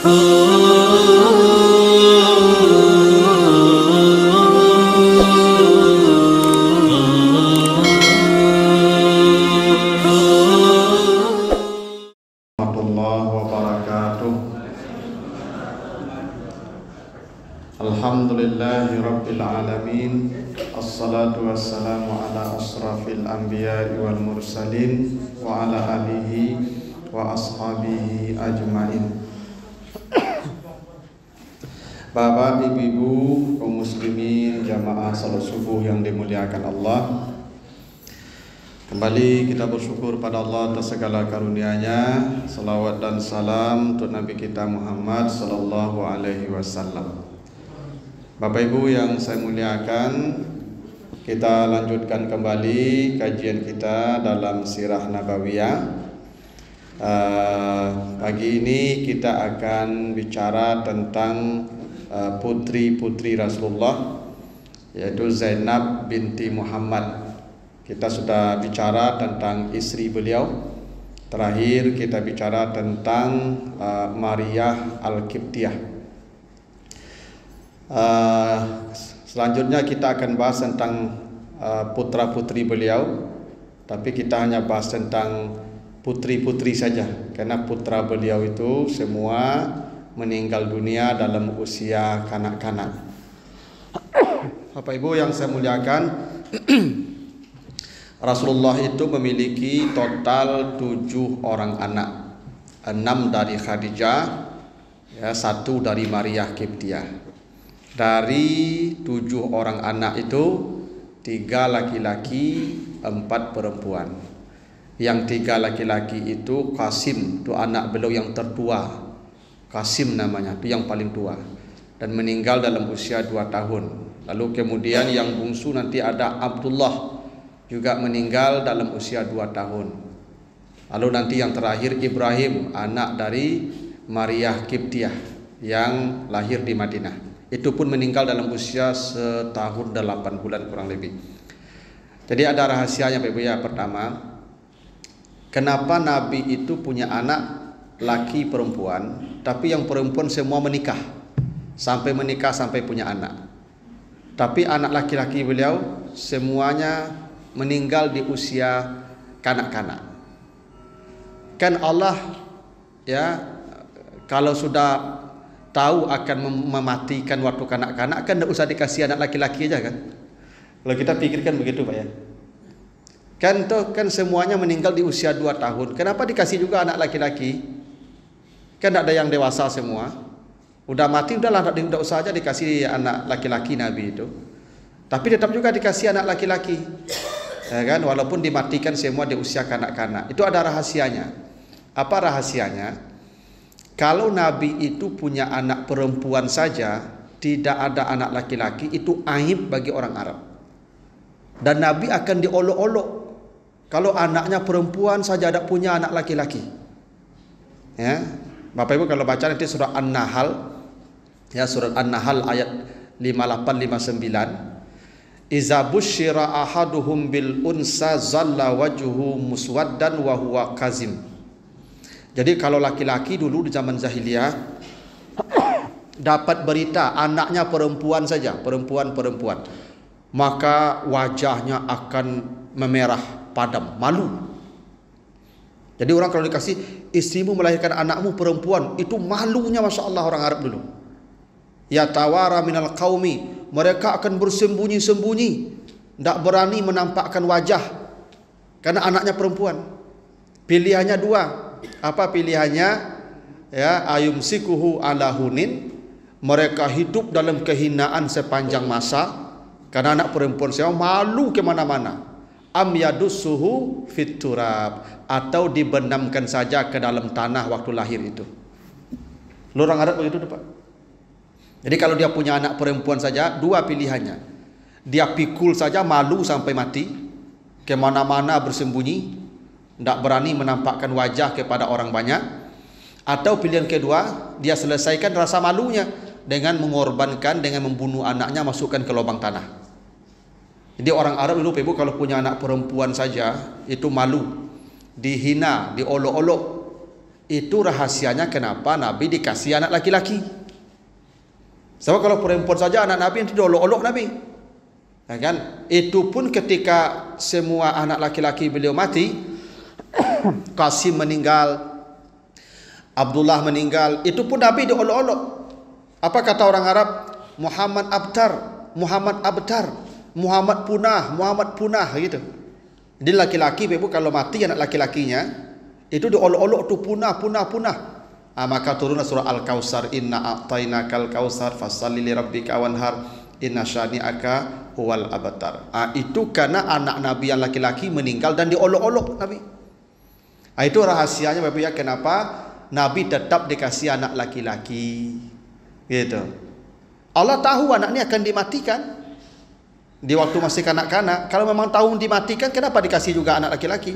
Alhamdulillahi Rabbil Alamin. Assalatu wassalamu ala asrafil anbiya'i wal mursalin wa ala alihi wa ashabihi ajmain. Bapak, ibu-ibu, kaum muslimin, jamaah salat subuh yang dimuliakan Allah, kembali kita bersyukur pada Allah atas segala karunia-Nya. Salawat dan salam untuk Nabi kita Muhammad sallallahu alaihi wasallam. Bapak Ibu yang saya muliakan, kita lanjutkan kembali kajian kita dalam Sirah Nabawiyah. Pagi ini kita akan bicara tentang putri-putri Rasulullah, yaitu Zainab binti Muhammad. Kita sudah bicara tentang istri beliau. Terakhir kita bicara tentang Maryah Al-Qibtiyah. Selanjutnya kita akan bahas tentang putra-putri beliau, tapi kita hanya bahas tentang putri-putri saja, karena putra beliau itu semua meninggal dunia dalam usia kanak-kanak. Bapak Ibu yang saya muliakan, Rasulullah itu memiliki total 7 orang anak, 6 dari Khadijah, ya, 1 dari Maryah Qibtiyah. Dari 7 orang anak itu 3 laki-laki, 4 perempuan. Yang 3 laki-laki itu Qasim, itu anak beliau yang tertua. Qasim namanya, itu yang paling tua, dan meninggal dalam usia 2 tahun. Lalu kemudian yang bungsu nanti ada Abdullah, juga meninggal dalam usia 2 tahun. Lalu nanti yang terakhir Ibrahim, anak dari Maryah Qibtiyah yang lahir di Madinah. Itu pun meninggal dalam usia 1 tahun 8 bulan kurang lebih. Jadi ada rahasianya Bapak Ibu ya. Pertama, kenapa Nabi itu punya anak laki perempuan, tapi yang perempuan semua menikah, sampai punya anak. Tapi anak laki-laki beliau semuanya meninggal di usia kanak-kanak. Kan Allah ya, kalau sudah tahu akan mematikan waktu kanak-kanak, kan tidak usah dikasih anak laki-laki aja kan. Kalau kita pikirkan begitu Pak ya. Kan semuanya meninggal di usia 2 tahun. Kenapa dikasih juga anak laki-laki? Kan ada yang dewasa semua. Udah mati, udahlah, tidak usah aja dikasih anak laki-laki Nabi itu. Tapi tetap juga dikasih anak laki-laki. Ya kan, walaupun dimatikan semua di usia kanak-kanak. Itu ada rahasianya. Apa rahasianya? Kalau Nabi itu punya anak perempuan saja, tidak ada anak laki-laki, itu aib bagi orang Arab. Dan Nabi akan diolok-olok kalau anaknya perempuan saja ada punya anak laki-laki. Ya, Bapak Ibu kalau baca nanti surah An-Nahl, ya, surah An-Nahl ayat 58-59. Iza busyira ahaduhum bil unsa zalla wajhu muswaddan wa huwa kazim. Jadi kalau laki-laki dulu di zaman jahiliyah dapat berita anaknya perempuan saja, perempuan, maka wajahnya akan memerah padam, malu. Jadi orang kalau dikasih istrimu melahirkan anakmu perempuan, itu malunya Masya Allah orang Arab dulu. Ya tawara minal qaumi, mereka akan bersembunyi-sembunyi, tidak berani menampakkan wajah karena anaknya perempuan. Pilihannya 2. Apa pilihannya? Ya, ayumsikuhu ala hunin, mereka hidup dalam kehinaan sepanjang masa karena anak perempuan saya malu kemana-mana. Am yadussuhu fit turab, atau dibenamkan saja ke dalam tanah waktu lahir itu. Orang Arab begitu Pak. Jadi kalau dia punya anak perempuan saja 2 pilihannya. Dia pikul saja malu sampai mati, kemana-mana bersembunyi, tidak berani menampakkan wajah kepada orang banyak. Atau pilihan kedua, dia selesaikan rasa malunya dengan mengorbankan, dengan membunuh anaknya, masukkan ke lubang tanah. Jadi orang Arab dulu Ibu kalau punya anak perempuan saja itu malu, dihina, diolok-olok. Itu rahasianya kenapa Nabi dikasih anak laki-laki. Sebab kalau perempuan saja anak Nabi nanti diolok-olok Nabi. Ya kan? Itu pun ketika semua anak laki-laki beliau mati, Qasim meninggal, Abdullah meninggal, itu pun Nabi diolok-olok. Apa kata orang Arab? Muhammad Abtar, Muhammad Abtar, Muhammad punah gitu. Jadi laki-laki ibu kalau mati anak laki-lakinya itu diolok-olok tuh punah. Maka turunlah surah Al-Kautsar, inna a'tainakal kautsar fashalli li rabbika wanhar inna syani'aka huwal abtar. Itu karena anak Nabi yang laki-laki meninggal dan diolok-olok Nabi. Itu rahasianya Bapak ya, kenapa Nabi tetap dikasih anak laki-laki. Gitu. Allah tahu anak ini akan dimatikan di waktu masih kanak-kanak. Kalau memang tahu dimatikan, kenapa dikasih juga anak laki-laki?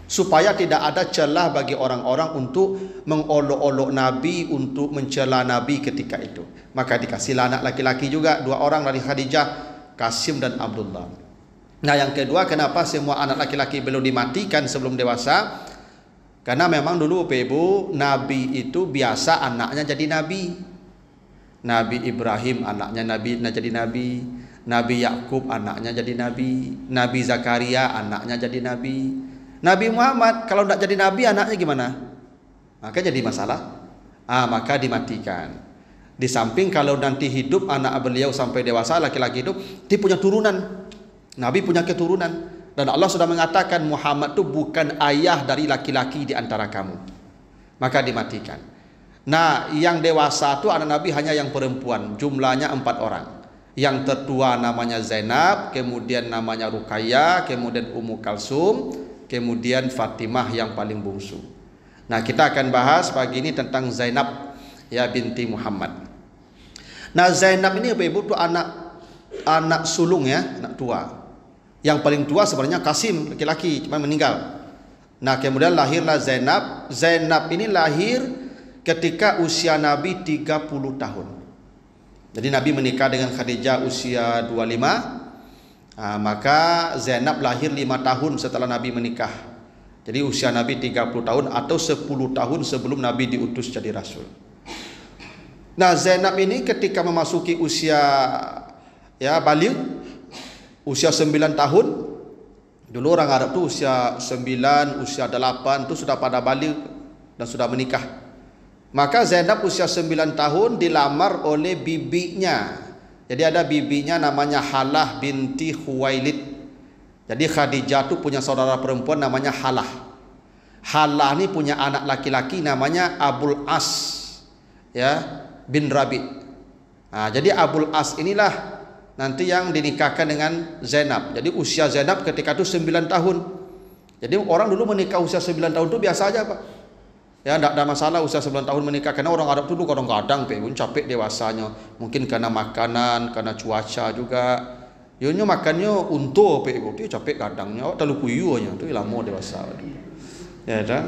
Supaya tidak ada celah bagi orang-orang untuk mengolok-olok Nabi, untuk mencela Nabi ketika itu. Maka dikasihlah anak laki-laki juga, 2 orang dari Khadijah, Qasim dan Abdullah. Nah yang kedua, kenapa semua anak laki-laki belum dimatikan sebelum dewasa? Karena memang dulu Ibu, Nabi itu biasa anaknya jadi Nabi. Nabi Ibrahim anaknya Nabi jadi Nabi. Nabi Yakub anaknya jadi Nabi. Nabi Zakaria anaknya jadi Nabi. Nabi Muhammad kalau tidak jadi Nabi anaknya gimana? Maka jadi masalah. Maka dimatikan. Di samping kalau nanti hidup anak beliau sampai dewasa laki-laki itu, dia punya turunan. Nabi punya keturunan. Dan Allah sudah mengatakan Muhammad itu bukan ayah dari laki-laki di antara kamu. Maka dimatikan. Nah yang dewasa itu anak Nabi hanya yang perempuan. Jumlahnya 4 orang. Yang tertua namanya Zainab, kemudian namanya Ruqayyah, kemudian Ummu Kalsum, kemudian Fatimah yang paling bungsu. Nah kita akan bahas pagi ini tentang Zainab ya binti Muhammad. Nah Zainab ini Ibu itu anak sulung ya, anak tua. Yang paling tua sebenarnya Qasim, laki-laki, cuma meninggal. Nah kemudian lahirlah Zainab. Zainab ini lahir ketika usia Nabi 30 tahun. Jadi Nabi menikah dengan Khadijah usia 25. Maka Zainab lahir 5 tahun setelah Nabi menikah. Jadi usia Nabi 30 tahun atau 10 tahun sebelum Nabi diutus jadi Rasul. Nah Zainab ini ketika memasuki usia ya baligh, usia 9 tahun. Dulu orang Arab tuh usia 9, usia 8 itu sudah pada baligh dan sudah menikah. Maka Zainab usia 9 tahun dilamar oleh bibinya. Jadi ada bibinya namanya Halah binti Khuwailid. Jadi Khadijah itu punya saudara perempuan namanya Halah. Halah ini punya anak laki-laki namanya Abul As ya bin Rabi. Jadi Abul As inilah nanti yang dinikahkan dengan Zainab. Jadi usia Zainab ketika itu 9 tahun. Jadi orang dulu menikah usia 9 tahun itu biasa aja Pak. Ya tidak ada masalah usia 9 tahun menikah. Karena orang Arab dulu kadang-kadang pun capek dewasanya. Mungkin karena makanan, karena cuaca juga. Yonya makannya untu dia capek kadangnya. Terlalu kuyunya itu lama dewasa. Ya dah.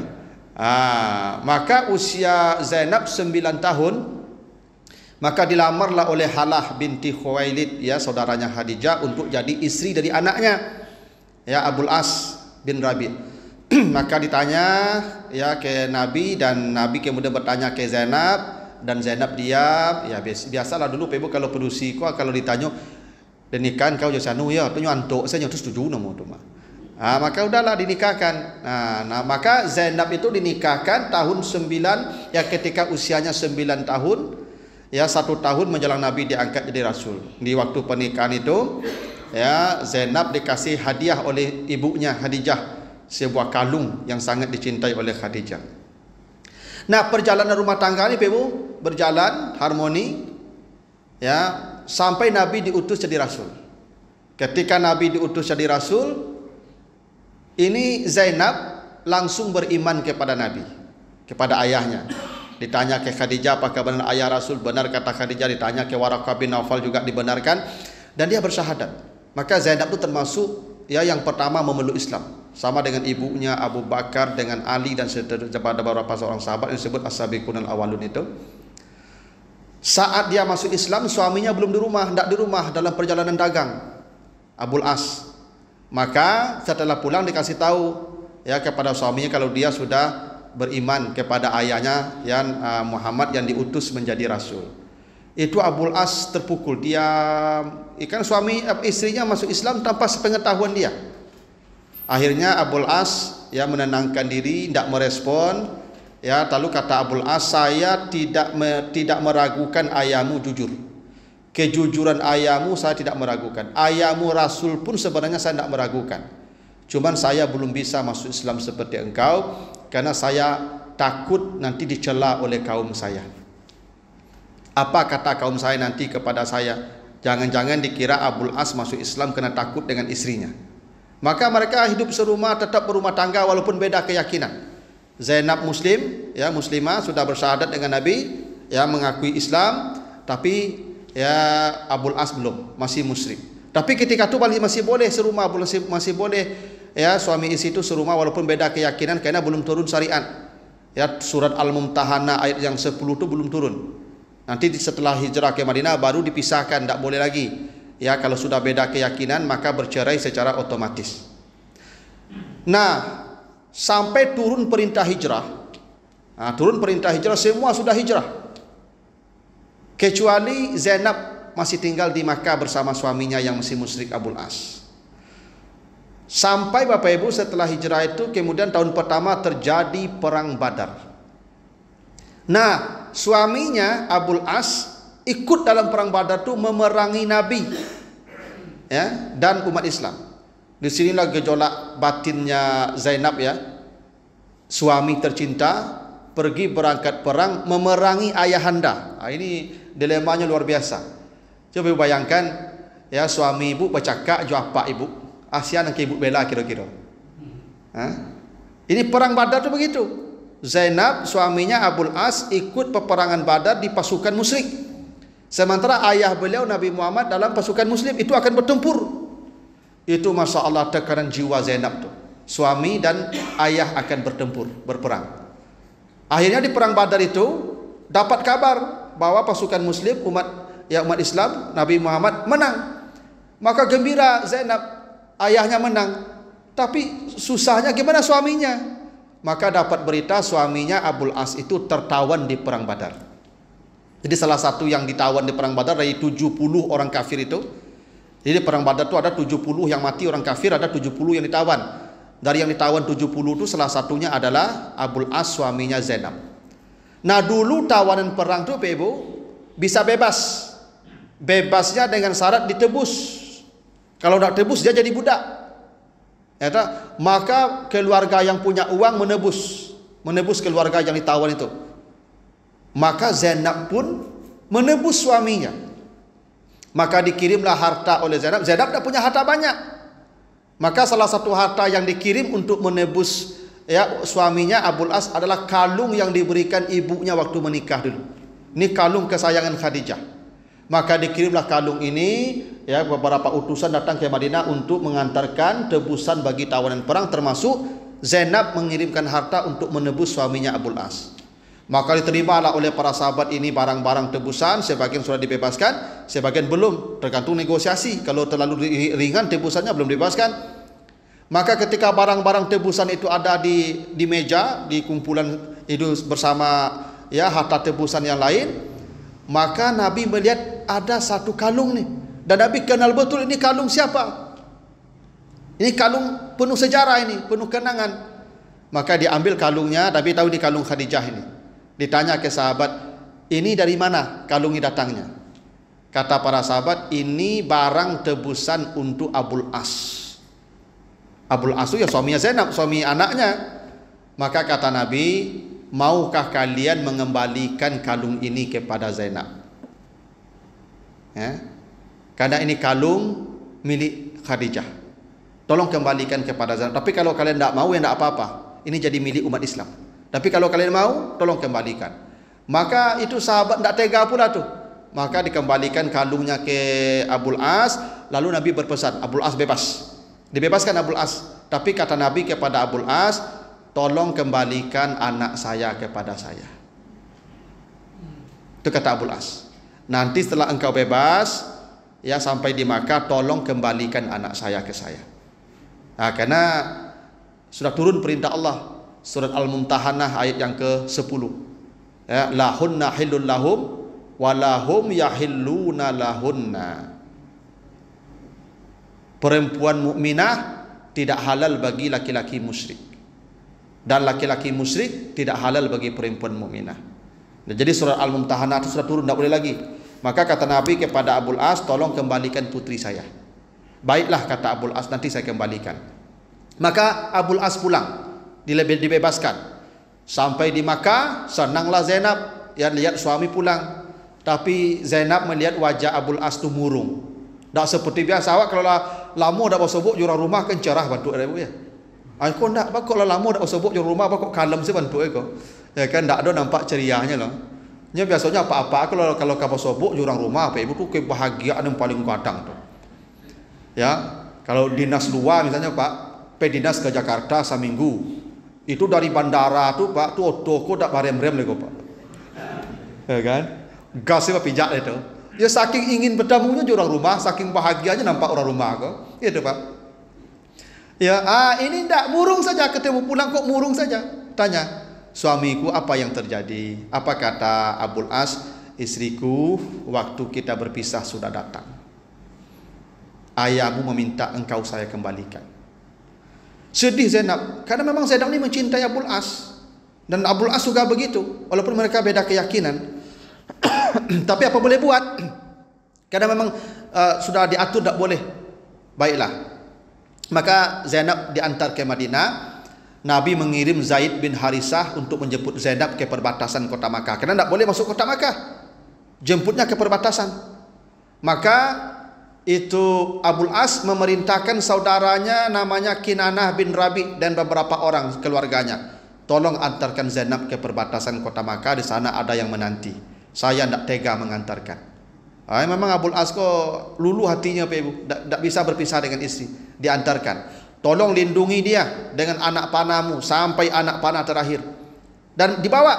Maka usia Zainab 9 tahun. Maka dilamarlah oleh Halah binti Khuwailid ya saudaranya Khadijah untuk jadi istri dari anaknya ya Abul As bin Rabi. Maka ditanya ya ke Nabi dan Nabi kemudian bertanya ke Zainab dan Zainab diam. Ya biasalah dulu Ibu kalau perusi kau kalau ditanya dan kau jadi anu ya tu nyantuk saya nyutus setuju nama tu mah. Maka udahlah dinikahkan. Nah maka Zainab itu dinikahkan tahun 9 ya ketika usianya 9 tahun ya 1 tahun menjelang Nabi diangkat jadi Rasul. Di waktu pernikahan itu ya Zainab dikasih hadiah oleh ibunya Khadijah, sebuah kalung yang sangat dicintai oleh Khadijah. Nah perjalanan rumah tangga ini Ibu berjalan harmoni ya sampai Nabi diutus jadi Rasul. Ketika Nabi diutus jadi Rasul, ini Zainab langsung beriman kepada Nabi, kepada ayahnya. Ditanya ke Khadijah apakah benar ayah Rasul? Benar kata Khadijah. Ditanya ke Waraqah bin Naufal juga dibenarkan dan dia bersyahadat. Maka Zainab itu termasuk ya yang pertama memeluk Islam. Sama dengan ibunya Abu Bakar, dengan Ali dan seterusnya pada beberapa seorang sahabat yang disebut as-sabiqunal awalun itu. Saat dia masuk Islam, suaminya belum di rumah, tidak di rumah dalam perjalanan dagang. Abul As. Maka setelah pulang dikasih tahu ya kepada suaminya kalau dia sudah beriman kepada ayahnya yang Muhammad yang diutus menjadi rasul. Itu Abul As terpukul. Dia ikan istrinya masuk Islam tanpa sepengetahuan dia. Akhirnya Abul As ya menenangkan diri, tidak merespon. Ya, lalu kata Abul As, saya tidak meragukan ayahmu jujur. Kejujuran ayahmu saya tidak meragukan. Ayahmu rasul pun sebenarnya saya tidak meragukan. Cuman saya belum bisa masuk Islam seperti engkau karena saya takut nanti dicela oleh kaum saya. Apa kata kaum saya nanti kepada saya? Jangan-jangan dikira Abul As masuk Islam karena takut dengan istrinya. Maka mereka hidup serumah, tetap berumah tangga walaupun beda keyakinan. Zainab muslim, ya muslimah, sudah bersyahadat dengan Nabi, ya mengakui Islam, tapi ya Abul As belum, masih musyrik. Tapi ketika itu masih boleh serumah, masih boleh ya suami istri itu serumah walaupun beda keyakinan karena belum turun syariat. Ya surat Al-Mumtahanah ayat yang 10 itu belum turun. Nanti setelah hijrah ke Madinah baru dipisahkan, tidak boleh lagi. Ya kalau sudah beda keyakinan maka bercerai secara otomatis. Nah, sampai turun perintah hijrah. Nah, turun perintah hijrah semua sudah hijrah. Kecuali Zainab masih tinggal di Makkah bersama suaminya yang masih musyrik Abul As. Sampai Bapak Ibu setelah hijrah itu kemudian tahun pertama terjadi perang Badar. Nah, suaminya Abul As ikut dalam perang Badar itu memerangi Nabi, ya, dan umat Islam. Di sinilah gejolak batinnya Zainab, ya. Suami tercinta pergi berangkat perang memerangi ayahanda. Nah, ini dilemanya luar biasa. Coba bayangkan, ya suami ibu bercakap jawab ibu. Asian yang ibu bela kira-kira. Ini perang Badar itu begitu. Zainab suaminya Abul As ikut peperangan Badar di pasukan musyrik. Sementara ayah beliau Nabi Muhammad dalam pasukan muslim itu akan bertempur. Itu masya Allah tekanan jiwa Zainab tuh. Suami dan ayah akan bertempur, berperang. Akhirnya di perang Badar itu dapat kabar bahwa pasukan muslim umat Islam Nabi Muhammad menang. Maka gembira Zainab, ayahnya menang. Tapi susahnya gimana suaminya? Maka dapat berita suaminya Abul As itu tertawan di perang Badar. Jadi salah satu yang ditawan di perang Badar dari 70 orang kafir itu. Jadi perang Badar itu ada 70 yang mati orang kafir, ada 70 yang ditawan. Dari yang ditawan 70 itu salah satunya adalah Abul As suaminya Zainab. Nah dulu tawanan perang itu Ibu bisa bebas. Bebasnya dengan syarat ditebus. Kalau tidak tebus dia jadi budak. Ya, maka keluarga yang punya uang menebus keluarga yang ditawan itu. Maka Zainab pun menebus suaminya. Maka dikirimlah harta oleh Zainab. Zainab tidak punya harta banyak. Maka salah satu harta yang dikirim untuk menebus ya suaminya Abul As adalah kalung yang diberikan ibunya waktu menikah dulu. Ini kalung kesayangan Khadijah. Maka dikirimlah kalung ini, ya beberapa utusan datang ke Madinah untuk mengantarkan tebusan bagi tawanan perang, termasuk Zainab mengirimkan harta untuk menebus suaminya Abul As. Maka diterimalah oleh para sahabat ini barang-barang tebusan, sebagian sudah dibebaskan, sebagian belum, tergantung negosiasi. Kalau terlalu ringan tebusannya belum dibebaskan. Maka ketika barang-barang tebusan itu ada di meja, di kumpulan itu bersama ya harta tebusan yang lain, maka Nabi melihat ada satu kalung nih, dan Nabi kenal betul ini kalung siapa. Ini kalung penuh sejarah, ini penuh kenangan. Maka diambil kalungnya, Nabi tahu di kalung Khadijah ini. Ditanya ke sahabat, ini dari mana kalung ini datangnya? Kata para sahabat, ini barang tebusan untuk Abul As. Abul As itu ya suaminya Zainab, suami anaknya. Maka kata Nabi, maukah kalian mengembalikan kalung ini kepada Zainab? Ya. Karena ini kalung milik Khadijah. Tolong kembalikan kepada Zainab. Tapi kalau kalian tidak mau ya tidak apa-apa. Ini jadi milik umat Islam. Tapi kalau kalian mau, tolong kembalikan. Maka itu sahabat tidak tega pula tuh. Maka dikembalikan kalungnya ke Abul As. Lalu Nabi berpesan, Abul As bebas. Dibebaskan Abul As. Tapi kata Nabi kepada Abul As, tolong kembalikan anak saya kepada saya. Itu kata Abul As. Nanti setelah engkau bebas, ya sampai di Makkah, tolong kembalikan anak saya ke saya. Nah, karena sudah turun perintah Allah. Surat Al-Mumtahanah ayat yang ke-10. Ya, lahunna hillul lahum walahum yahilluna lahunna. Perempuan mukminah tidak halal bagi laki-laki musyrik, dan laki-laki musyrik tidak halal bagi perempuan mukminah. Nah, jadi surat Al-Mumtahanah itu sudah turun, tidak boleh lagi. Maka kata Nabi kepada Abul As, tolong kembalikan putri saya. Baiklah, kata Abul As, nanti saya kembalikan. Maka Abul As pulang, dibebaskan. Sampai di Makkah, senanglah Zainab yang lihat suami pulang. Tapi Zainab melihat wajah Abul As tu murung. Tak seperti biasa. Awak kalau lama dah bersobok jurang rumah kan cerah bantu ada ya. Aku ndak ba kalau lama dah bersobok jurang rumah ba kok kalem sih bantu aku. Ya kan ndak ada nampak ceriahnya loh. Nya biasanya apa-apa kalau kau bersobok jurang rumah apa ibu tu kebahagiaan yang paling kadang tu. Ya, kalau dinas luar misalnya Pak, dinas ke Jakarta seminggu. Itu dari bandara tu Pak, tu toko dak barem-rem lagi Pak. Ya kan? Gasnya pijak itu. Ya saking ingin bertamunya orang rumah, saking bahagianya nampak orang rumah kok. Itu Pak. Ya, ini ndak murung saja ketemu pulang kok murung saja. Tanya, suamiku apa yang terjadi? Apa kata Abul As? Istriku, waktu kita berpisah sudah datang. Ayahmu meminta engkau saya kembalikan. Sedih Zainab, karena memang Zainab ini mencintai Abul As, dan Abul As juga begitu, walaupun mereka beda keyakinan. Tapi apa boleh buat? Karena memang sudah diatur tak boleh. Baiklah, maka Zainab diantar ke Madinah. Nabi mengirim Zaid bin Harisah untuk menjemput Zainab ke perbatasan kota Makkah, karena tak boleh masuk kota Makkah, jemputnya ke perbatasan. Maka itu Abul As memerintahkan saudaranya namanya Kinanah bin Rabi dan beberapa orang keluarganya, tolong antarkan Zainab ke perbatasan kota Makkah, di sana ada yang menanti. Saya tidak tega mengantarkan. Memang Abul As kok lulu hatinya Pak Ibu, tidak bisa berpisah dengan istri. Diantarkan, tolong lindungi dia dengan anak panahmu sampai anak panah terakhir. Dan dibawa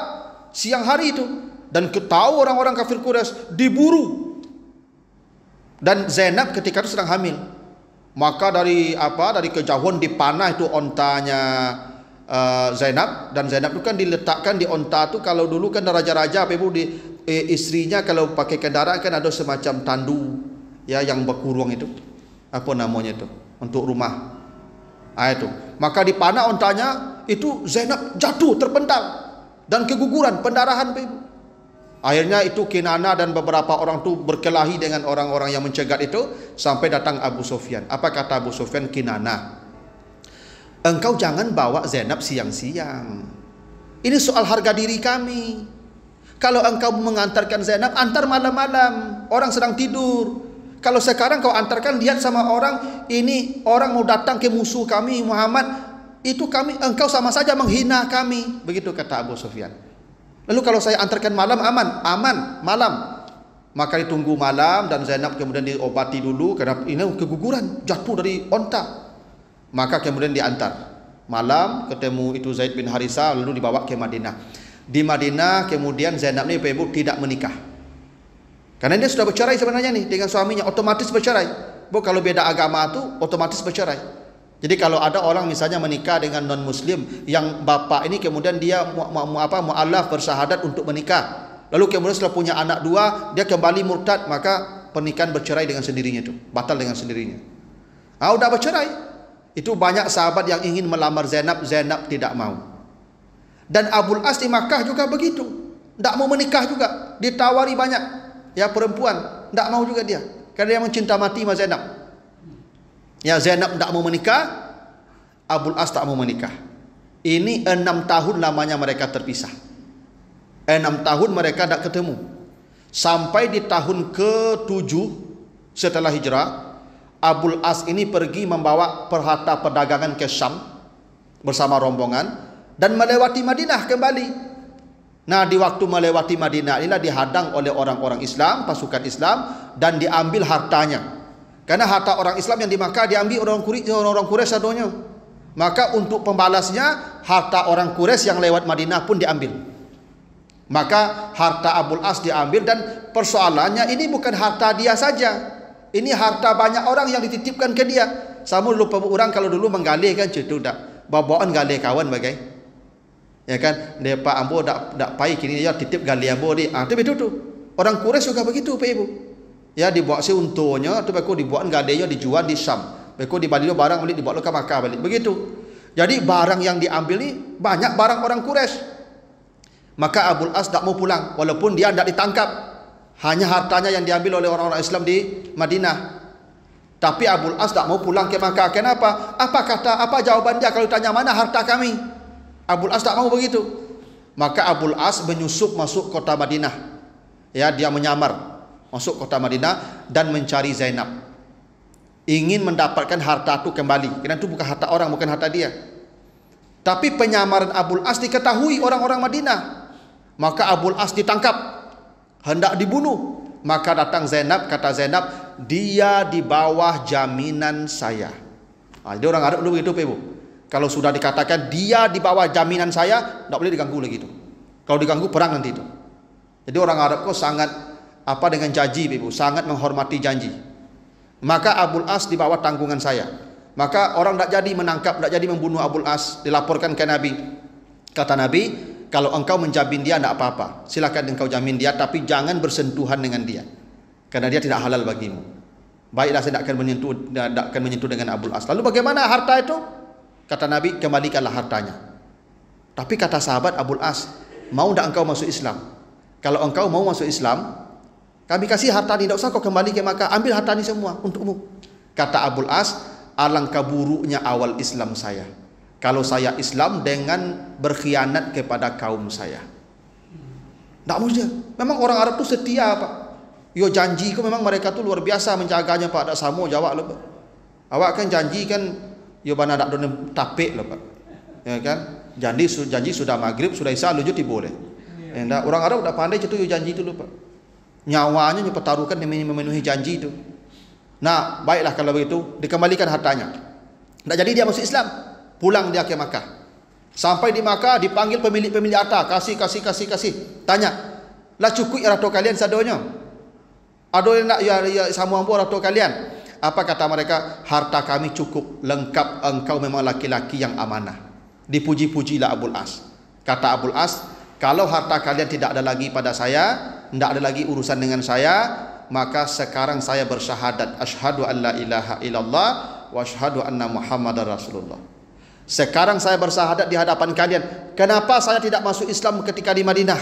siang hari itu, dan ketahui orang-orang kafir Quraisy diburu. Dan Zainab ketika itu sedang hamil. Maka dari kejauhan dipanah itu ontanya Zainab, dan Zainab itu kan diletakkan di onta itu. Kalau dulu kan raja-raja Ibu istrinya kalau pakai kendaraan kan ada semacam tandu ya yang berkurung itu. Apa namanya itu? Untuk rumah. Itu. Maka dipanah ontanya itu, Zainab jatuh terpental dan keguguran, pendarahan Ibu. Akhirnya itu Kinana dan beberapa orang itu berkelahi dengan orang-orang yang mencegat itu, sampai datang Abu Sufyan. Apa kata Abu Sufyan? Kinana, engkau jangan bawa Zainab siang-siang. Ini soal harga diri kami. Kalau engkau mengantarkan Zainab, antar malam-malam, orang sedang tidur. Kalau sekarang kau antarkan, lihat sama orang, ini orang mau datang ke musuh kami Muhammad, itu engkau sama saja menghina kami. Begitu kata Abu Sufyan. Lalu kalau saya antarkan malam, aman malam. Maka ditunggu malam, dan Zainab kemudian diobati dulu karena ini keguguran, jatuh dari onta. Maka kemudian diantar malam, ketemu itu Zaid bin Harisah, lalu dibawa ke Madinah. Di Madinah kemudian Zainab ini Ibu tidak menikah, karena dia sudah bercerai sebenarnya nih dengan suaminya, otomatis bercerai. Kalau beda agama itu otomatis bercerai. Jadi kalau ada orang misalnya menikah dengan non muslim, yang bapak ini kemudian dia mu'alaf bersyahadat untuk menikah, lalu kemudian setelah punya anak dua dia kembali murtad, maka pernikahan bercerai dengan sendirinya, itu batal dengan sendirinya. Udah bercerai. Itu banyak sahabat yang ingin melamar Zainab, Zainab tidak mau. Dan Abul As di Makkah juga begitu, tidak mau menikah juga, ditawari banyak ya perempuan, tidak mau juga dia, karena dia mencinta mati sama Zainab. Ya, Zainab tidak mau menikah, Abul As tak mau menikah. Ini 6 tahun lamanya mereka terpisah. 6 tahun mereka tidak ketemu. Sampai di tahun ke-7 setelah hijrah, Abul As ini pergi membawa perharta perdagangan ke Syam bersama rombongan dan melewati Madinah kembali. Nah, di waktu melewati Madinah inilah dihadang oleh orang-orang Islam, pasukan Islam, dan diambil hartanya. Karena harta orang Islam yang di Makkah diambil orang Quraisy sadonya. Maka untuk pembalasnya, harta orang Quraisy yang lewat Madinah pun diambil. Maka harta Abul As diambil, dan persoalannya ini bukan harta dia saja. Ini harta banyak orang yang dititipkan ke dia. Sama lupa orang kalau dulu menggalih kan, cerita tak bawaan galih kawan bagai. Ya kan, depa ambo dak pai kini ya titip gali ambo di. Tu betul tu. Orang Quraisy juga begitu, Pak Ibu. Ya dibawa si untunya, tu beko dibuat gadenya dijual di Syam. Beko dibalik barang balik dibawa ke Makkah balik. Begitu. Jadi barang yang diambil ni banyak barang orang Quraisy. Maka Abul As tak mau pulang walaupun dia tidak ditangkap. Hanya hartanya yang diambil oleh orang-orang Islam di Madinah. Tapi Abul As tak mau pulang ke Makkah. Kenapa? Apa jawaban dia kalau ditanya mana harta kami? Abul As tak mau begitu. Maka Abul As menyusup masuk kota Madinah. Ya, dia menyamar masuk kota Madinah dan mencari Zainab. Ingin mendapatkan harta itu kembali. Karena itu bukan harta orang, bukan harta dia. Tapi penyamaran Abul As diketahui orang-orang Madinah. Maka Abul As ditangkap, hendak dibunuh. Maka datang Zainab, kata Zainab, dia di bawah jaminan saya. Jadi orang Arab dulu begitu, Pak Ibu. Kalau sudah dikatakan dia di bawah jaminan saya, tidak boleh diganggu lagi itu. Kalau diganggu perang nanti itu. Jadi orang Arab kok sangat dengan janji, Pak Ibu, sangat menghormati janji. Maka Abul As di bawah tanggungan saya. Maka orang tidak jadi menangkap, tidak jadi membunuh Abul As. Dilaporkan ke Nabi. Kata Nabi, kalau engkau menjamin dia tidak apa-apa, silakan engkau jamin dia, tapi jangan bersentuhan dengan dia, karena dia tidak halal bagimu. Baiklah, saya tidak akan menyentuh dengan Abul As. Lalu bagaimana harta itu? Kata Nabi, kembalikanlah hartanya. Tapi kata sahabat Abul As, mau tidak engkau masuk Islam? Kalau engkau mau masuk Islam, kami kasih harta ini, tidak usah kau kembali ke Makkah, ambil harta ini semua untukmu. Kata Abul As, alangkah buruknya awal Islam saya kalau saya Islam dengan berkhianat kepada kaum saya. Tak mungkin. Memang orang Arab tu setia, Pak. Yo janji ko memang mereka tu luar biasa menjaganya, Pak. Tak sama jawab lah, Pak. Awak kan janji kan yo bana dak don tapik lah, Pak. Ya kan? Janji sudah maghrib, sudah isya lujut boleh. Endak orang Arab dak pandai itu yo janji tu, Pak. Nyawanya dipertaruhkan demi memenuhi janji itu. Nah, baiklah kalau begitu, dikembalikan hartanya. Tak jadi dia masuk Islam. Pulang dia ke Makkah. Sampai di Makkah dipanggil pemilik harta, kasih. Tanya, lah cukup rato kalian sadonya? Ado yang nak ya sama ambo rato kalian? Apa kata mereka? Harta kami cukup, lengkap, engkau memang laki-laki yang amanah. Dipuji-pujilah Abul As. Kata Abul As, kalau harta kalian tidak ada lagi pada saya, tidak ada lagi urusan dengan saya, maka sekarang saya bersyahadat, asyhadu an la ilaha illallah wa asyhadu anna Muhammadar Rasulullah. Sekarang saya bersyahadat di hadapan kalian. Kenapa saya tidak masuk Islam ketika di Madinah?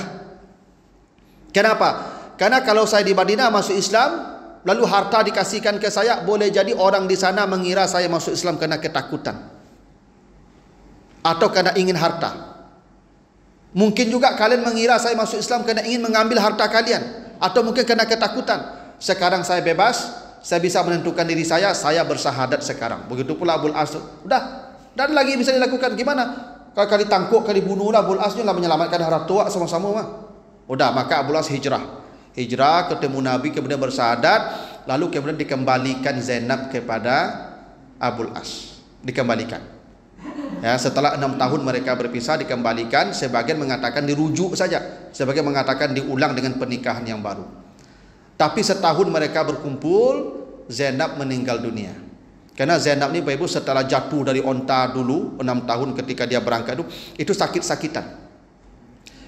Kenapa? Karena kalau saya di Madinah masuk Islam, lalu harta dikasihkan ke saya, boleh jadi orang di sana mengira saya masuk Islam karena ketakutan atau karena ingin harta. Mungkin juga kalian mengira saya masuk Islam karena ingin mengambil harta kalian, atau mungkin karena ketakutan. Sekarang saya bebas, saya bisa menentukan diri saya bersyahadat sekarang. Begitu pula Abul As. Udah, dan lagi bisa dilakukan. Gimana? Kali tangkuk, kali bunuh lah Abul Asnya lah, menyelamatkan harta tua sama-sama mah. Udah, maka Abul As hijrah ketemu Nabi, kemudian bersyahadat, lalu kemudian dikembalikan Zainab kepada Abul As. Dikembalikan. Ya, setelah 6 tahun mereka berpisah, dikembalikan. Sebagian mengatakan dirujuk saja, sebagian mengatakan diulang dengan pernikahan yang baru. Tapi setahun mereka berkumpul, Zainab meninggal dunia. Karena Zainab ni Bapak Ibu setelah jatuh dari onta dulu 6 tahun ketika dia berangkat itu sakit-sakitan.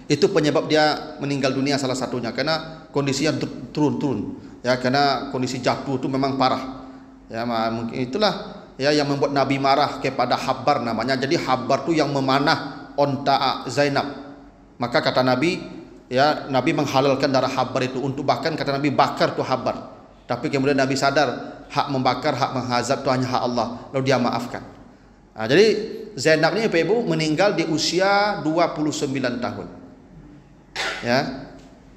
Itu penyebab dia meninggal dunia salah satunya, karena kondisinya turun-turun. Ya, karena kondisi jatuh itu memang parah. Ya, mungkin itulah ya yang membuat Nabi marah kepada Habbar namanya. Jadi Habbar tu yang memanah onta Zainab. Maka kata Nabi, ya Nabi menghalalkan darah Habbar itu, untuk bahkan kata Nabi bakar tu Habbar. Tapi kemudian Nabi sadar hak membakar, hak menghazab itu hanya hak Allah, lalu dia maafkan. Nah, jadi Zainab ini Bapak Ibu meninggal di usia 29 tahun. Ya.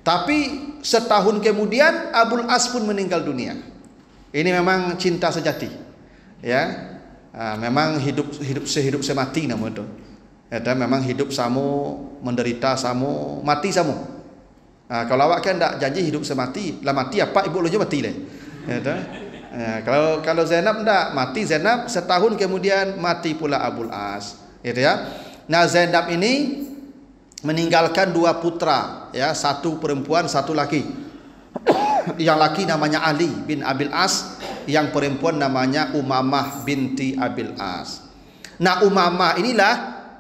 Tapi setahun kemudian Abul As pun meninggal dunia. Ini memang cinta sejati. Ya. Memang hidup sehidup semati nama itu. Ya, memang hidup samu, menderita samu, mati samu. Kalau awak kan tak janji hidup semati, lah mati apa ibu lo je mati lah. Ya, kalau Zainab tak mati, Zainab setahun kemudian mati pula Abul As. Gitu ya. Nah, Zainab ini meninggalkan 2 putra, ya, 1 perempuan, 1 laki. Yang laki namanya Ali bin Abil As, yang perempuan namanya Umamah binti Abil As. Nah, Umamah inilah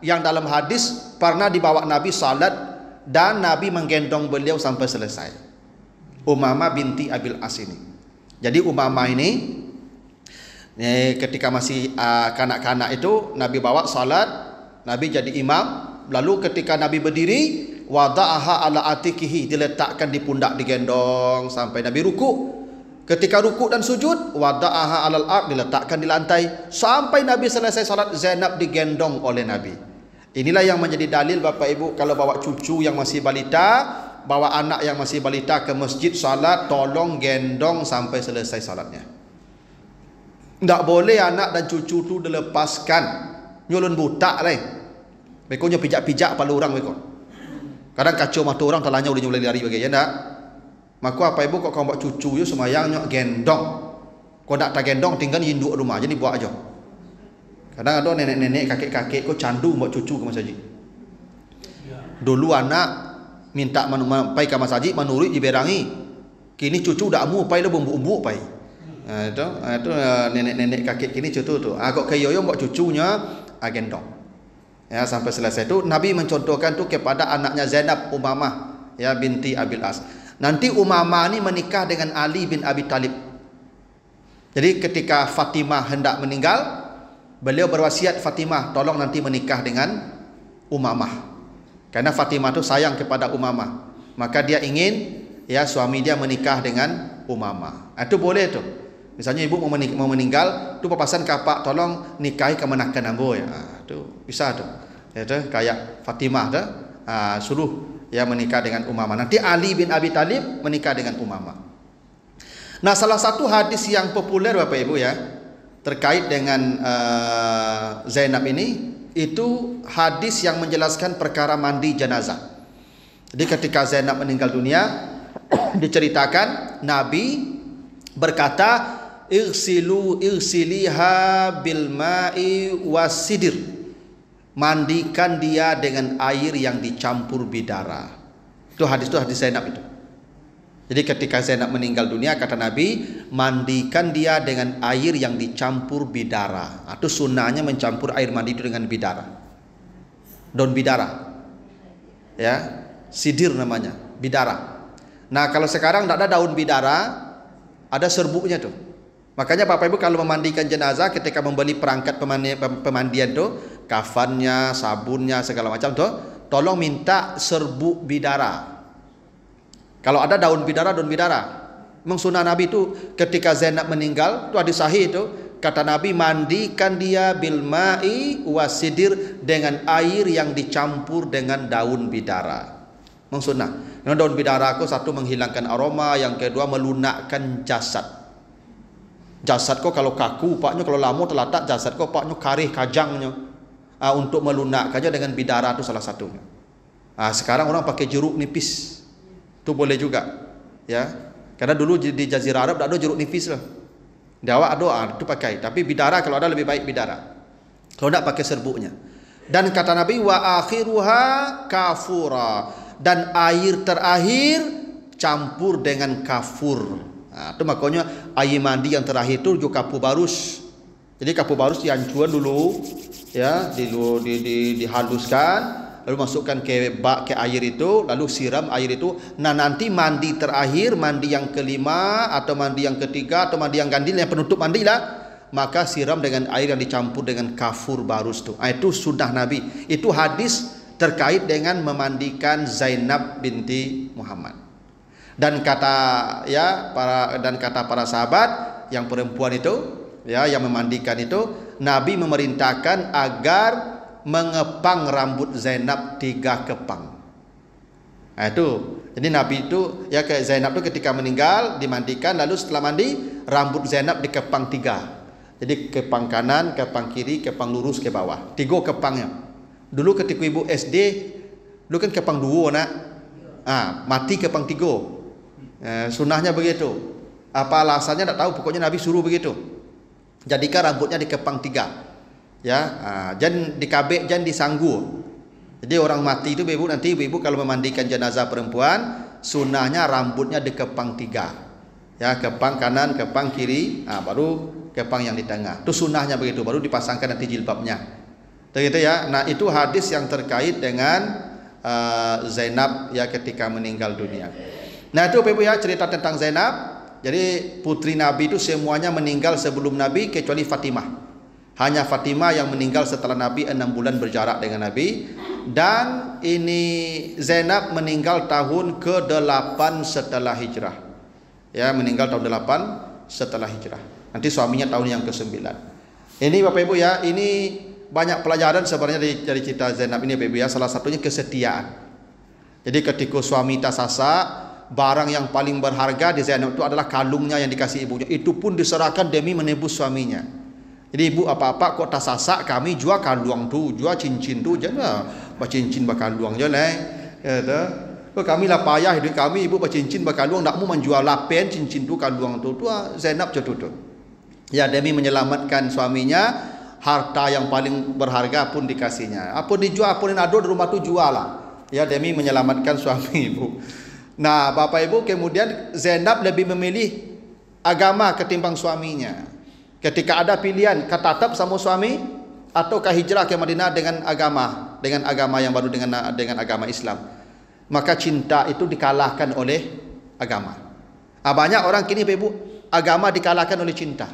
yang dalam hadis pernah dibawa Nabi salat dan Nabi menggendong beliau sampai selesai. Umamah binti Abil As ini. Jadi Umamah ini ketika masih kanak-kanak itu Nabi bawa salat, Nabi jadi imam. Lalu ketika Nabi berdiri, wada'aha ala atikihi, diletakkan di pundak, digendong sampai Nabi ruku. Ketika ruku dan sujud, wada'aha alal ard, diletakkan di lantai sampai Nabi selesai salat. Zainab digendong oleh Nabi. Inilah yang menjadi dalil Bapak Ibu, kalau bawa cucu yang masih balita, bawa anak yang masih balita ke masjid salat, tolong gendong sampai selesai salatnya. Tak boleh anak dan cucu tu dilepaskan nyulun butak lah. Bekonya pijak-pijak kepala orang beko. Kadang kacau mata orang terlanya udah mulai lari bagi ya ndak. Maka apa ibu kok kau buat cucu yo semayang nyok gendong. Kau nak tak gendong tinggal induk rumah jadi buat aja. Kadang ada nenek-nenek kakek-kakek kau candu buat cucu ke masjid. Dulu anak minta pai ke masjid menurut diberangi. Kini cucu dak mu pai lo bumbu-bumbu pai. Itu nenek-nenek kakek kini cucu tu. Kok keyoyo buat cucunya gendong. Ya, sampai selesai itu Nabi mencontohkan tu kepada anaknya Zainab Umamah ya binti Abil As. Nanti Umamah ni menikah dengan Ali bin Abi Talib. Jadi ketika Fatimah hendak meninggal, beliau berwasiat Fatimah tolong nanti menikah dengan Umamah. Karena Fatimah tu sayang kepada Umamah. Maka dia ingin ya suami dia menikah dengan Umamah. Itu boleh tu. Misalnya ibu mau meninggal, tu papasan kapak tolong nikahi kemenakan ambo ya. Tu bisa tu. Ya tu kayak Fatimah tu suruh ya menikah dengan Umamah. Nanti Ali bin Abi Talib menikah dengan Umamah. Nah, salah satu hadis yang populer Bapak Ibu ya terkait dengan Zainab ini itu hadis yang menjelaskan perkara mandi jenazah. Jadi ketika Zainab meninggal dunia diceritakan Nabi berkata irsiliha bil ma'i wasidir, mandikan dia dengan air yang dicampur bidara. Itu hadis Zainab itu. Jadi ketika Zainab meninggal dunia kata Nabi, mandikan dia dengan air yang dicampur bidara. Itu sunnahnya mencampur air mandi itu dengan bidara. Daun bidara. Ya, sidir namanya, bidara. Nah, kalau sekarang tidak ada daun bidara, ada serbuknya tuh. Makanya Bapak Ibu kalau memandikan jenazah ketika membeli perangkat pemandian tu, kafannya, sabunnya, segala macam tu, tolong minta serbuk bidara. Kalau ada daun bidara. Memang sunnah Nabi tu ketika Zainab meninggal, tu hadis sahih tu, kata Nabi mandikan dia bil ma'i wasidir dengan air yang dicampur dengan daun bidara. Memang sunnah. Karena daun bidara aku satu menghilangkan aroma, yang kedua melunakkan jasad. Jasad kau kalau kaku paknya, kalau lama terletak jasad kau paknya karih kajangnya. Untuk melunakkannya dengan bidara itu salah satunya. Sekarang orang pakai jeruk nipis, itu boleh juga ya. Karena dulu di Jazirah Arab tak ada jeruk nipis lah. Di awak ada itu pakai, tapi bidara kalau ada lebih baik bidara. Kalau tak pakai serbuknya. Dan kata Nabi wa akhiruha kafura, dan air terakhir campur dengan kafur. Itu makanya air mandi yang terakhir itu juga kapur barus. Jadi kapur barus dihancurkan dulu ya, dihaluskan, lalu masukkan ke bak ke air itu, lalu siram air itu. Nah, nanti mandi terakhir, mandi yang kelima atau mandi yang ketiga atau mandi yang ganjil yang penutup mandi lah, maka siram dengan air yang dicampur dengan kafur barus itu. Itu sunnah Nabi. Itu hadis terkait dengan memandikan Zainab binti Muhammad. Dan kata para sahabat yang perempuan itu ya yang memandikan itu, Nabi memerintahkan agar mengepang rambut Zainab 3 kepang. Itu. Jadi Nabi itu ya ke Zainab itu ketika meninggal dimandikan, lalu setelah mandi rambut Zainab dikepang 3. Jadi kepang kanan, kepang kiri, kepang lurus ke bawah. 3 kepangnya. Dulu ketika ibu SD, dulu kan kepang 2 nak. Mati kepang 3. Sunnahnya begitu. Apa alasannya tak tahu, pokoknya Nabi suruh begitu. Jadikan rambutnya dikepang 3. Ya, jangan dikabek, jangan disanggu. Jadi orang mati itu ibu nanti ibu kalau memandikan jenazah perempuan, sunnahnya rambutnya dikepang 3. Ya, kepang kanan, kepang kiri, baru kepang yang di tengah. Itu sunnahnya begitu, baru dipasangkan nanti jilbabnya. Begitu ya. Nah, itu hadis yang terkait dengan Zainab ya ketika meninggal dunia. Nah, itu Bapak Ibu ya cerita tentang Zainab. Jadi putri Nabi itu semuanya meninggal sebelum Nabi kecuali Fatimah. Hanya Fatimah yang meninggal setelah Nabi 6 bulan berjarak dengan Nabi. Dan ini Zainab meninggal tahun ke-8 setelah hijrah. Ya, meninggal tahun 8 setelah hijrah. Nanti suaminya tahun yang ke-9. Ini Bapak Ibu ya, ini banyak pelajaran sebenarnya dari cerita Zainab ini Bapak Ibu ya. Salah satunya kesetiaan. Jadi ketika suami tak sasak, barang yang paling berharga di Zainab itu adalah kalungnya yang dikasih ibunya. Itu pun diserahkan demi menebus suaminya. Jadi ibu apa-apa kok tak sasak, kami jual kalung tu, jual cincin tu, jangan cincin bakalung je lah. Kata, kok kami lah payah hidup kami, ibu cincin bakalung, nak mau menjual lapen cincin tu kalung tu, Zainab je tu. Ya, demi menyelamatkan suaminya, harta yang paling berharga pun dikasihnya. Apa dijual, apa yang ada di rumah tu jual lah. Ya, demi menyelamatkan suami ibu. Nah, Bapak Ibu, kemudian Zainab lebih memilih agama ketimbang suaminya. Ketika ada pilihan, ketatap sama suami ataukah hijrah ke Madinah dengan agama yang baru, dengan agama Islam, maka cinta itu dikalahkan oleh agama. Banyak orang kini Bapak Ibu, agama dikalahkan oleh cinta.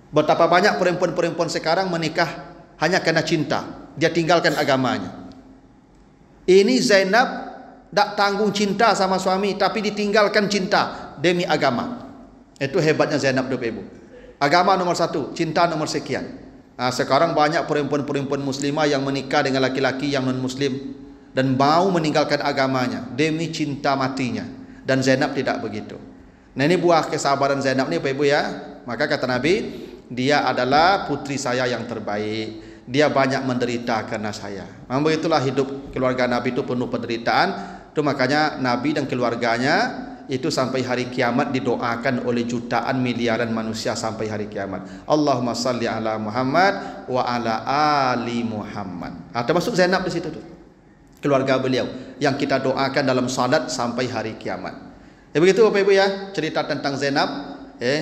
Betapa banyak perempuan-perempuan sekarang menikah hanya karena cinta, dia tinggalkan agamanya. Ini Zainab tak tanggung cinta sama suami, tapi ditinggalkan cinta demi agama. Itu hebatnya Zainab, Bapak Ibu. Agama nomor 1, cinta nomor sekian. Nah, sekarang banyak perempuan-perempuan muslimah yang menikah dengan laki-laki yang non-muslim dan mau meninggalkan agamanya demi cinta matinya. Dan Zainab tidak begitu. Nah, ini buah kesabaran Zainab ini Bapak Ibu ya. Maka kata Nabi, dia adalah putri saya yang terbaik. Dia banyak menderita karena saya. Memang begitulah hidup keluarga Nabi itu penuh penderitaan. Itu makanya Nabi dan keluarganya itu sampai hari kiamat didoakan oleh jutaan miliaran manusia sampai hari kiamat. Allahumma salli ala Muhammad wa ala ali Muhammad. Termasuk Zainab di situ tuh. Keluarga beliau yang kita doakan dalam salat sampai hari kiamat. Ya begitu Bapak Ibu ya, cerita tentang Zainab.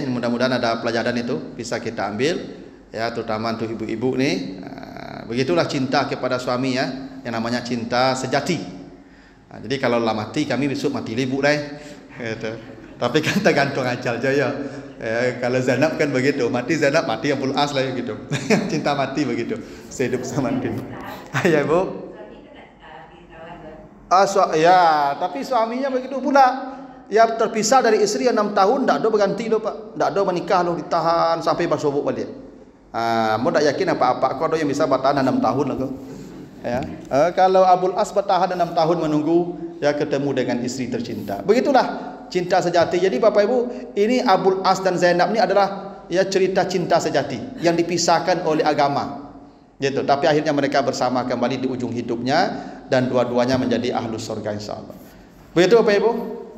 Mudah-mudahan ada pelajaran itu bisa kita ambil ya, terutama untuk ibu-ibu nih. Begitulah cinta kepada suami ya, yang namanya cinta sejati. Jadi kalau lah mati, kami besok mati ibu lah. Gitu. Tapi kan tergantung ajal aja ya. Kalau Zainab kan begitu, mati Zainab mati yang full as lah gitu. Cinta mati begitu, sehidup sama mati. Ya Bu. Ya, tapi suaminya begitu pula. Ya, terpisah dari istri 6 tahun, tak ada berganti loh Pak. Tak ada menikah loh, ditahan sampai bersobok balik. Mau tak yakin apa-apa kau ada yang bisa bertahan 6 tahun lah kau. Ya. Kalau Abul As bertahan 6 tahun menunggu ya ketemu dengan istri tercinta. Begitulah cinta sejati. Jadi Bapak Ibu, ini Abul As dan Zainab ini adalah ya cerita cinta sejati yang dipisahkan oleh agama. Gitu. Tapi akhirnya mereka bersama kembali di ujung hidupnya dan dua-duanya menjadi ahlus surga insyaallah. Begitu Bapak Ibu,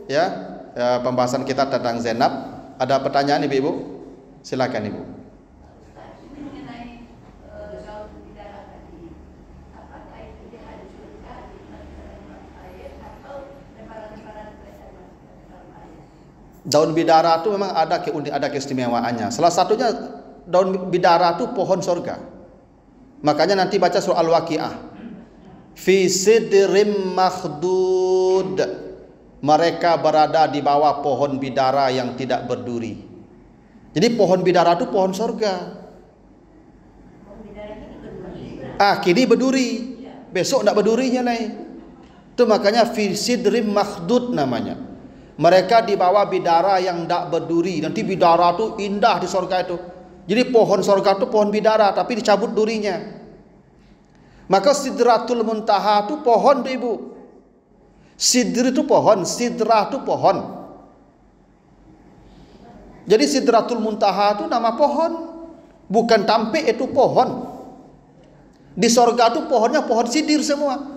ya, pembahasan kita tentang Zainab. Ada pertanyaan Ibu? Silakan Ibu. Daun bidara itu memang ada keistimewaannya. Salah satunya daun bidara itu pohon surga. Makanya nanti baca surah Al-Waqiah. Fi sidrim makhdud. Mereka berada di bawah pohon bidara yang tidak berduri. Jadi pohon bidara itu pohon surga. Kini berduri. Besok tidak berdurinya nih. Itu makanya fi sidrim makhdud namanya. Mereka di bawah bidara yang tidak berduri. Nanti bidara itu indah di surga itu. Jadi pohon surga itu pohon bidara, tapi dicabut durinya. Maka Sidratul Muntaha itu pohon tuh Ibu. Sidr itu pohon, sidrah itu pohon. Jadi Sidratul Muntaha itu nama pohon, bukan tampik, itu pohon. Di surga itu pohonnya pohon sidir semua.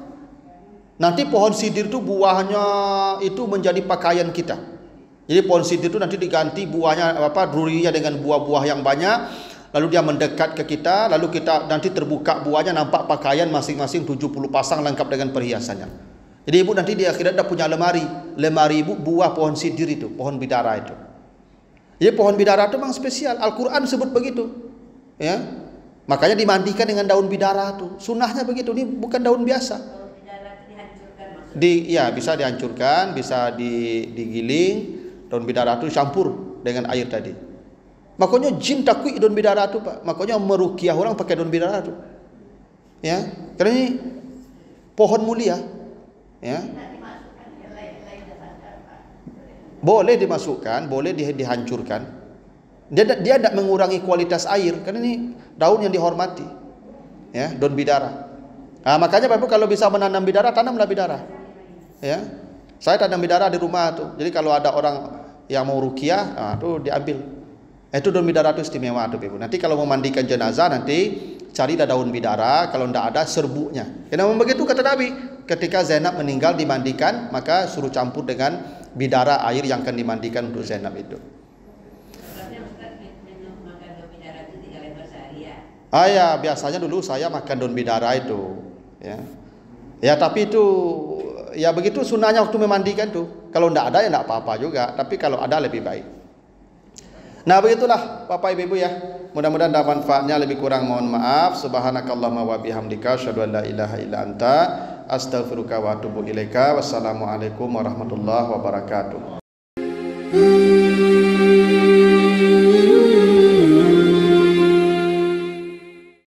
Nanti pohon sidir itu buahnya itu menjadi pakaian kita. Jadi pohon sidir itu nanti diganti buahnya durinya dengan buah-buah yang banyak. Lalu dia mendekat ke kita, lalu kita nanti terbuka buahnya, nampak pakaian masing-masing 70 pasang lengkap dengan perhiasannya. Jadi Ibu nanti di akhirat dah punya lemari Ibu buah pohon sidir itu, pohon bidara itu. Jadi pohon bidara itu memang spesial. Al-Quran sebut begitu. Ya. Makanya dimandikan dengan daun bidara tuh. Sunnahnya begitu. Ini bukan daun biasa. Bisa dihancurkan, bisa digiling. Daun bidara itu campur dengan air tadi. Makanya jin takut daun bidara itu, Pak. Makanya meruqyah orang pakai daun bidara itu. Ya, karena ini pohon mulia. Ya. Boleh dimasukkan, boleh dihancurkan. Dia tidak mengurangi kualitas air, karena ini daun yang dihormati. Ya, daun bidara. Nah, makanya Bapak kalau bisa menanam bidara, tanamlah bidara. Ya. Saya tanam bidara di rumah tuh. Jadi kalau ada orang yang mau ruqyah, tuh diambil. Itu daun bidara itu istimewa tuh, Ibu. Nanti kalau memandikan jenazah nanti carilah daun bidara, kalau tidak ada serbuknya. Kenapa begitu kata Nabi? Ketika Zainab meninggal dimandikan, maka suruh campur dengan bidara air yang akan dimandikan untuk Zainab itu. Ya, biasanya dulu saya makan daun bidara itu. Ya, tapi itu ya begitu sunnahnya waktu memandikan tuh. Kalau tidak ada ya tidak apa-apa juga. Tapi kalau ada lebih baik. Nah begitulah Bapak Ibu ya. Mudah-mudahan ada manfaatnya, lebih kurang mohon maaf. Subhanakallahumma wa bihamdika asyhadu an la ilaha illa anta astaghfiruka wa atubu ilaika. Wassalamualaikum warahmatullahi wabarakatuh.